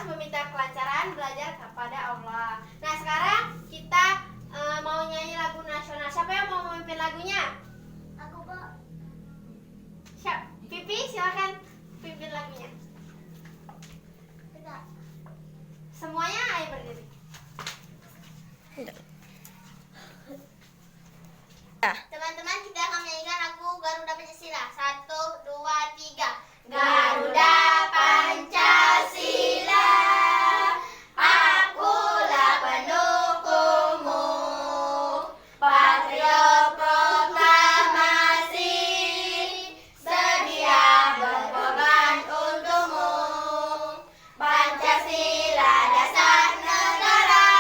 harus meminta kelancaran belajar kepada Allah. Nah, sekarang kita mau nyanyi lagu nasional. Siapa yang mau memimpin lagunya? Aku, Pak. Siap. Pipi, silakan pimpin lagunya. Tidak. Semuanya ayo berdiri. Teman-teman, kita akan menyanyikan lagu Garuda Pancasila. 1, 2, 3. Garuda Pancasila, akulah pendukungmu, patriot proklamasi, sedia berkorban untukmu. Pancasila dasar negara,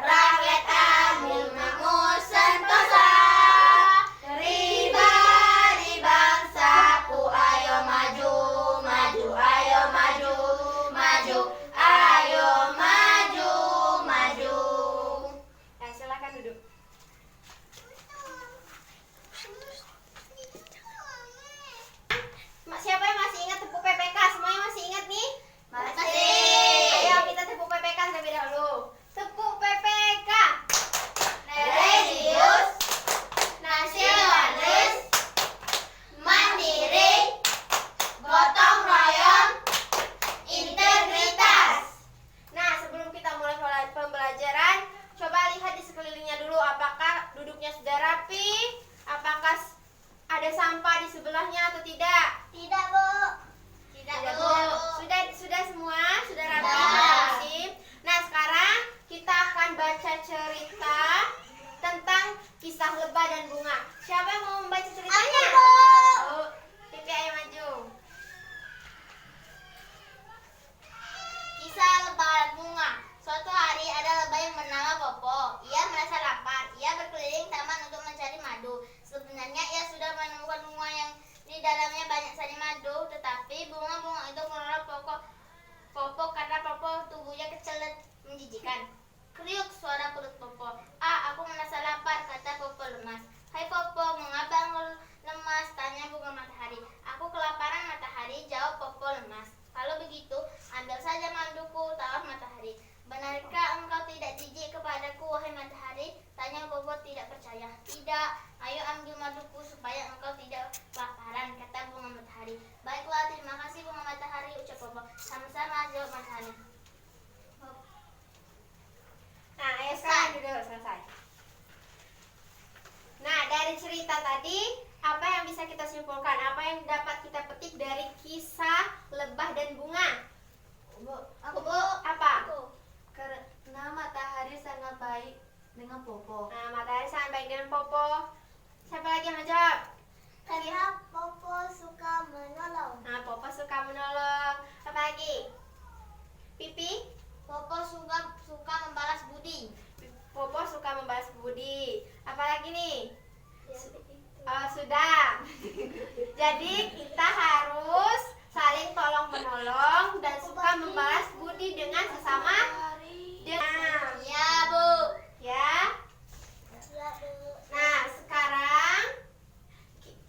rakyat adil makmur sentosa, pribadi bangsaku ayo maju, maju, ayo maju, maju, ayo maju, maju. Nah, silakan duduk. Siapa yang masih ingat tepuk PPK? Semuanya masih ingat nih? Masih. Ayo kita tepuk PPK terlebih dahulu. Tepuk PPK. Religius, nasionalis, mandiri, gotong royong, integritas. Nah, sebelum kita mulai pembelajaran, coba lihat di sekelilingnya dulu, apakah duduknya sudah rapi, apakah ada sampah di sebelahnya atau tidak? Tidak, Bu. Tidak, Bu. Sudah semua? Sudah rapi, sudah bersih. Nah, sekarang kita akan baca cerita tentang kisah lebah dan bunga. Siapa yang mau membaca ceritanya? Aku, Bu. Oh, Pipi ayo maju. Kisah lebah dan bunga. Suatu hari ada lebah yang bernama Popo. Ia merasa lapar. Ia berkeliling taman untuk mencari madu. Sebenarnya ia sudah menemukan bunga yang di dalamnya banyak sekali madu, tetapi bunga-bunga itu menolak Popo karena Popo tubuhnya kecil dan menjijikan. Kriuk, suara perut Popo. Aku merasa lapar, kata Popo lemas. Hai Popo, mengapa engkau lemas? Tanya bunga matahari. Aku kelaparan matahari, jawab Popo lemas. Kalau begitu, ambil saja maduku, tawar matahari. Benarkah engkau tidak jijik kepadaku, wahai matahari? Tanya Popo tidak percaya. Tidak, ayo ambil maduku supaya engkau tidak kelaparan, kata bunga matahari. Baiklah, terima kasih bunga matahari, ucap Popo. Sama-sama, jawab matahari. Nah, ayo sekarang duduk, selesai. Nah, dari cerita tadi, apa yang bisa kita simpulkan? Apa yang dapat kita petik dari kisah lebah dan bunga? Bu, Apa? Karena matahari sangat baik dengan Popo. Nah, matahari sangat baik dengan Popo. Siapa lagi yang menjawab? Karena Popo suka menolong. Nah, Popo suka menolong. Apa lagi? Pipi? Popo suka membalas budi. Popo suka membalas budi. Apa lagi nih? Oh, sudah. Jadi kita harus saling tolong menolong dan suka membalas budi dengan sesama. Ya, Bu. Ya. Ya, Bu. Nah, sekarang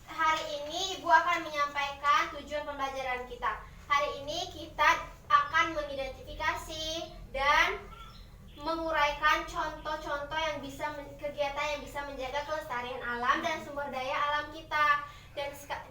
hari ini Ibu akan menyampaikan tujuan pembelajaran kita. Hari ini kita akan mengidentifikasi dan menguraikan contoh-contoh yang bisa kegiatan yang bisa menjaga kelestarian alam dan sumber daya alam kita.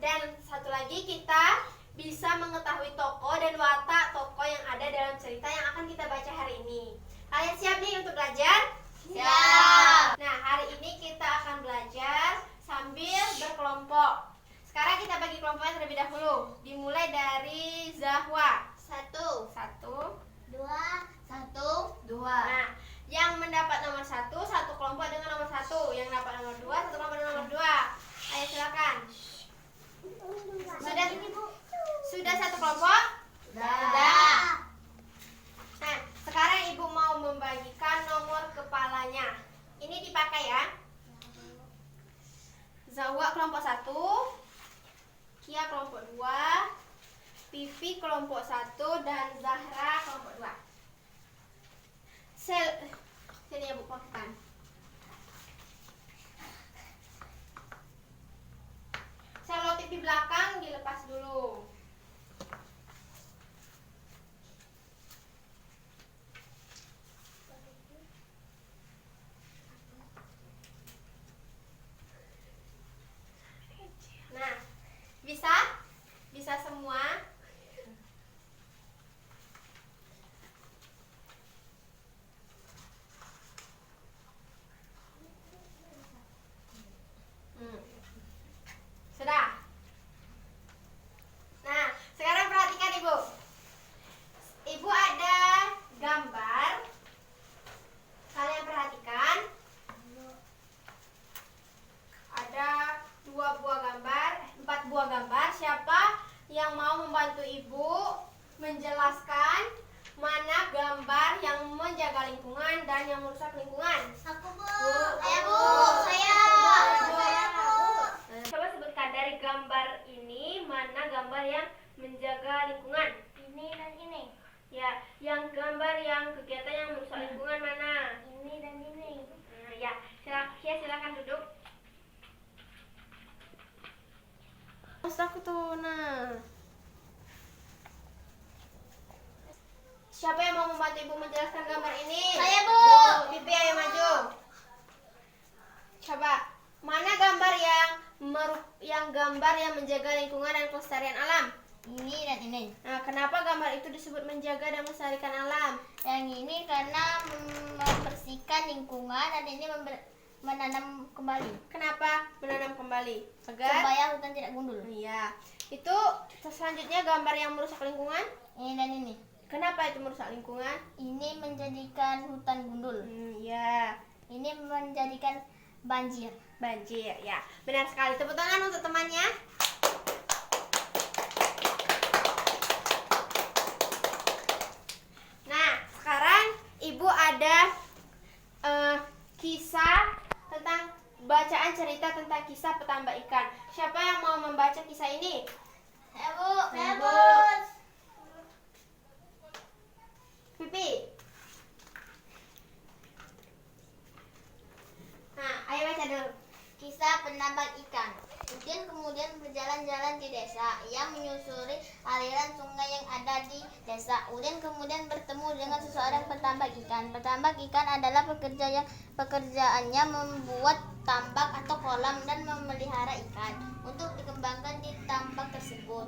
Dan satu lagi, kita bisa mengetahui tokoh dan watak tokoh yang ada dalam cerita yang akan kita baca hari ini. Kalian siap nih untuk belajar? Siap. Nah, hari ini kita akan belajar sambil berkelompok. Sekarang kita bagi kelompoknya terlebih dahulu. Dimulai dari Zahwa. 1, 1, 2, 1, 2. Nah, yang mendapat nomor 1, satu kelompok dengan nomor 1. Yang dapat nomor 2, satu kelompok dengan nomor 2. Ayo silakan. Sudah satu kelompok? Sudah. Nah, sekarang Ibu mau membagikan nomor kepalanya. Ini dipakai ya. Zawa kelompok 1, Kia kelompok 2, Pipi kelompok 1, dan Zahra kelompok 2. Sini ya Bu, pakai. Selotip di belakang dilepas dulu. Ibu menjelaskan mana gambar yang menjaga lingkungan dan yang merusak lingkungan. Aku, Bu. Saya, Bu. Saya. Saya, Bu. Coba sebutkan dari gambar ini mana gambar yang menjaga lingkungan. Ini dan ini. Ya, yang gambar yang kegiatan yang merusak lingkungan mana? Ini dan ini. Nah, ya, silakan duduk. Aku tuh, nah. Siapa yang mau membantu Ibu menjelaskan gambar ini? Saya, Bu. Pipi, ayo maju. Coba, mana gambar yang gambar yang menjaga lingkungan dan kelestarian alam? Ini dan ini. Nah, kenapa gambar itu disebut menjaga dan melestarikan alam? Yang ini karena membersihkan lingkungan dan ini menanam kembali Kenapa menanam kembali? Agar supaya hutan tidak gundul. iya. Itu selanjutnya gambar yang merusak lingkungan. Ini dan ini. Kenapa itu merusak lingkungan? Ini menjadikan hutan gundul. Ya. Ini menjadikan banjir. Banjir, ya. Benar sekali. Tepuk tangan untuk temannya. Nah, sekarang Ibu ada kisah tentang bacaan cerita tentang kisah petambak ikan. Siapa yang mau membaca kisah ini? Saya, Bu. Saya, Bu. Pipi. Nah, ayo baca dulu. Kisah penambak ikan. Udin kemudian berjalan-jalan di desa. Ia menyusuri aliran sungai yang ada di desa. Udin kemudian bertemu dengan seseorang petambak ikan. Petambak ikan adalah pekerjaannya membuat tambak atau kolam dan memelihara ikan untuk dikembangkan di tambak tersebut.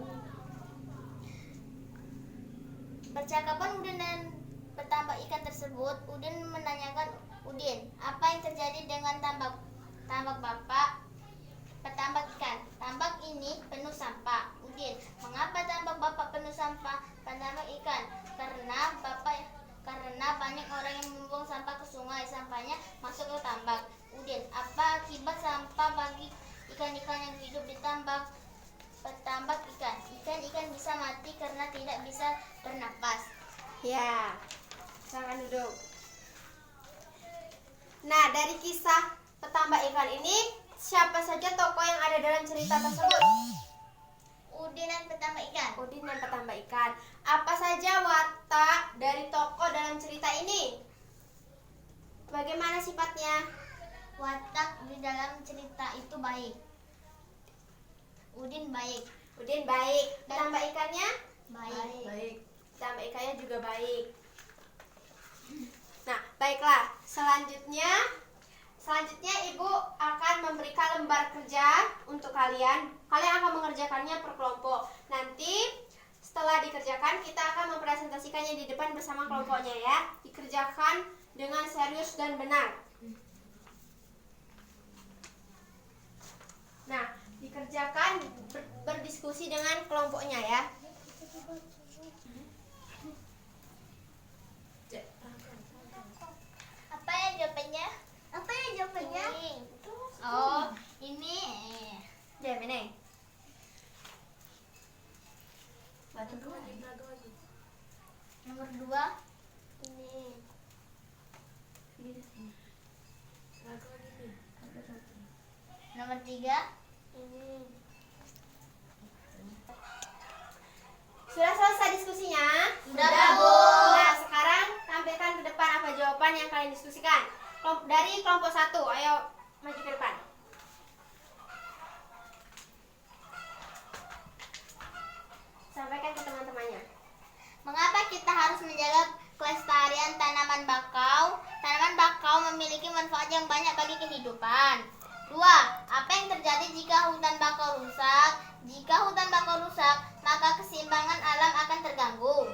Percakapan Udin dan petambak ikan tersebut, Udin menanyakan Udin, apa yang terjadi dengan tambak Bapak? Petambak ikan, tambak ini penuh sampah. Udin, mengapa tambak Bapak penuh sampah? Petambak ikan, karena banyak orang yang membuang sampah ke sungai, sampahnya masuk ke tambak. Udin, apa akibat sampah bagi ikan-ikan yang hidup di tambak? Petambak ikan, ikan-ikan bisa mati karena tidak bisa bernapas. Ya, silakan duduk. Nah, dari kisah petambak ikan ini, siapa saja tokoh yang ada dalam cerita tersebut? Udin dan petambak ikan. Udin dan petambak ikan. Apa saja watak dari tokoh dalam cerita ini? Bagaimana sifatnya? Watak di dalam cerita itu baik. Udin baik. Udin baik. Petambak ikannya? Baik. Petambak ikannya juga baik. Nah, baiklah. Selanjutnya Ibu akan memberikan lembar kerja untuk kalian. Kalian akan mengerjakannya per kelompok. Nanti setelah dikerjakan kita akan mempresentasikannya di depan bersama kelompoknya ya. Dikerjakan dengan serius dan benar. Nah, dikerjakan berdiskusi dengan kelompoknya ya. Apa yang jawabannya? Oh, ini. Jam ini. Nomor 2. Ini. Nomor 3. Ini. Sudah selesai diskusinya? Sudah, Bu. Nah, sekarang tampilkan ke depan apa jawaban yang kalian diskusikan. Dari kelompok 1, ayo maju ke depan. Sampaikan ke teman-temannya. Mengapa kita harus menjaga kelestarian tanaman bakau? Tanaman bakau memiliki manfaat yang banyak bagi kehidupan. 2. Apa yang terjadi jika hutan bakau rusak? Jika hutan bakau rusak, maka keseimbangan alam akan terganggu.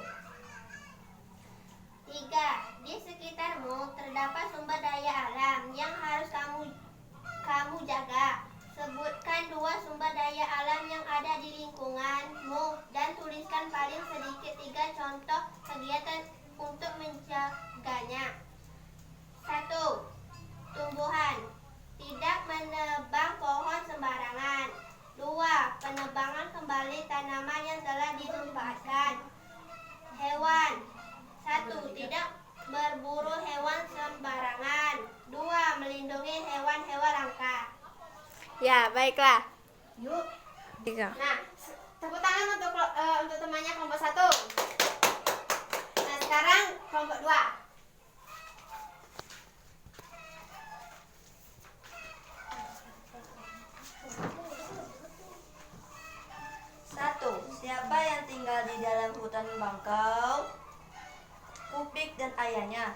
3. Di sekitarmu terdapat sumber daya alam yang harus kamu jaga. Sebutkan 2 sumber daya alam yang ada di lingkunganmu dan tuliskan paling sedikit 3 contoh kegiatan untuk menjaganya. 1. Tumbuhan. Tidak menebang pohon sembarangan. 2. Penebangan kembali tanaman yang telah ditumpahkan. baiklah. Yuk. Nah, tepuk tangan untuk temannya kelompok 1. Nah, sekarang kelompok 2. Satu, siapa yang tinggal di dalam hutan bangkau? Kupik dan ayahnya.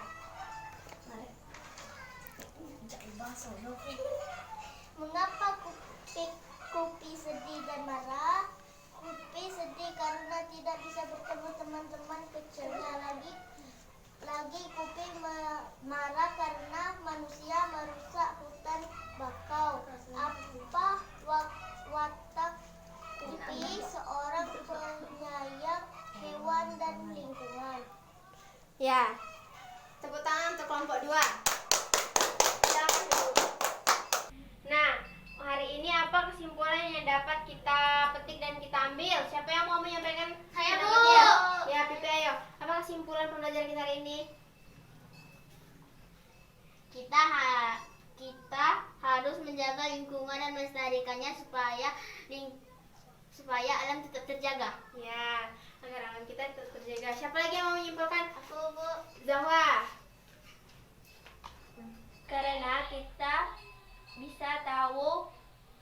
Mengapa Kupi sedih dan marah? Kupi sedih karena tidak bisa bertemu teman-teman kecilnya lagi. Kupi marah karena manusia merusak hutan bakau. Apa watak Kupi seorang penyayang hewan dan lingkungan? Ya. Tepuk tangan untuk kelompok 2. Silakan dulu. Nah, hari ini apa kesimpulan yang dapat kita petik dan kita ambil? Siapa yang mau menyampaikan? Saya, Bu. pendapatnya? Ya, Pipi, ayo. Apa kesimpulan pembelajaran kita hari ini? Kita harus menjaga lingkungan dan melestarikannya supaya alam tetap terjaga. Ya, agar alam kita tetap terjaga. Siapa lagi yang mau menyimpulkan? Aku, Bu. Zahwa. Karena kita bisa tahu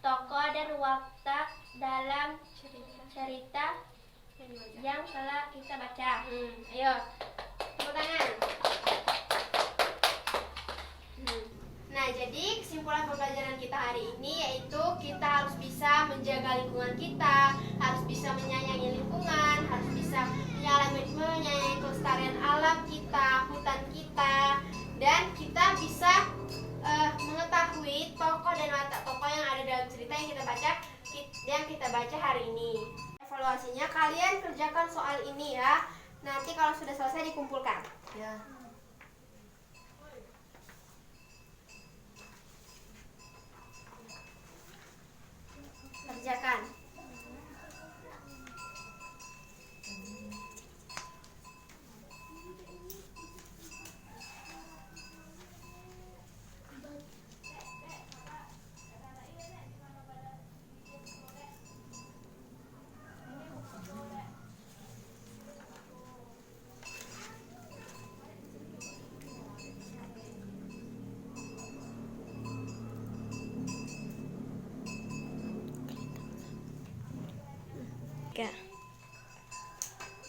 tokoh dan watak dalam cerita yang telah kita baca. Ayo, tepuk tangan. Nah, jadi kesimpulan pembelajaran kita hari ini yaitu kita harus bisa menjaga lingkungan kita, harus bisa menyayangi lingkungan, harus bisa menyayangi kelestarian alam kita, hutan kita, dan kita bisa mengetahui tokoh dan watak tokoh yang ada dalam cerita yang kita baca hari ini. Evaluasinya kalian kerjakan soal ini ya. Nanti kalau sudah selesai dikumpulkan. Ya. Kerjakan.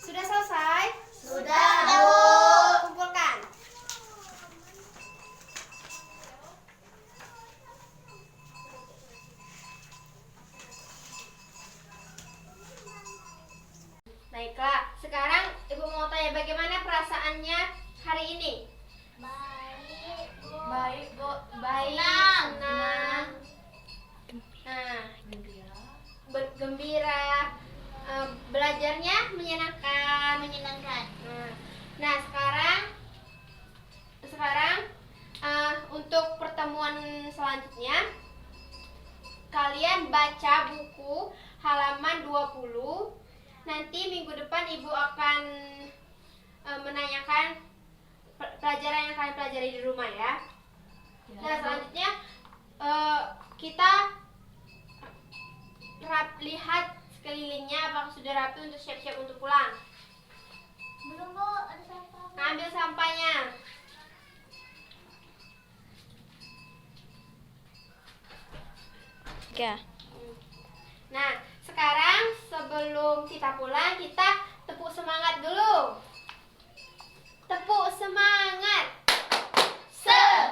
Sudah selesai? Sudah, Bu. Kumpulkan. Baiklah, sekarang Ibu mau tanya bagaimana perasaannya hari ini? Baik, Bu. Baik, Bu. Baik, Senang. senang. Nah, gembira. Belajarnya menyenangkan. Nah, sekarang untuk pertemuan selanjutnya kalian baca buku halaman 20. Nanti minggu depan Ibu akan menanyakan pelajaran yang kalian pelajari di rumah ya. Nah, selanjutnya kita lihat sekelilingnya apakah sudah rapi untuk siap-siap untuk pulang. Belum, Bu. Ada sampah. Ambil sampahnya. Ya. Nah, sekarang sebelum kita pulang, kita tepuk semangat dulu. Tepuk semangat. Semangat.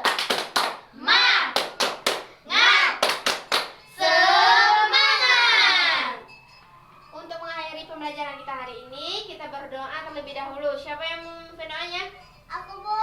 Untuk mengakhiri pembelajaran kita hari ini, kita berdoa terlebih dahulu. Siapa yang memimpin doanya? Aku, Bu.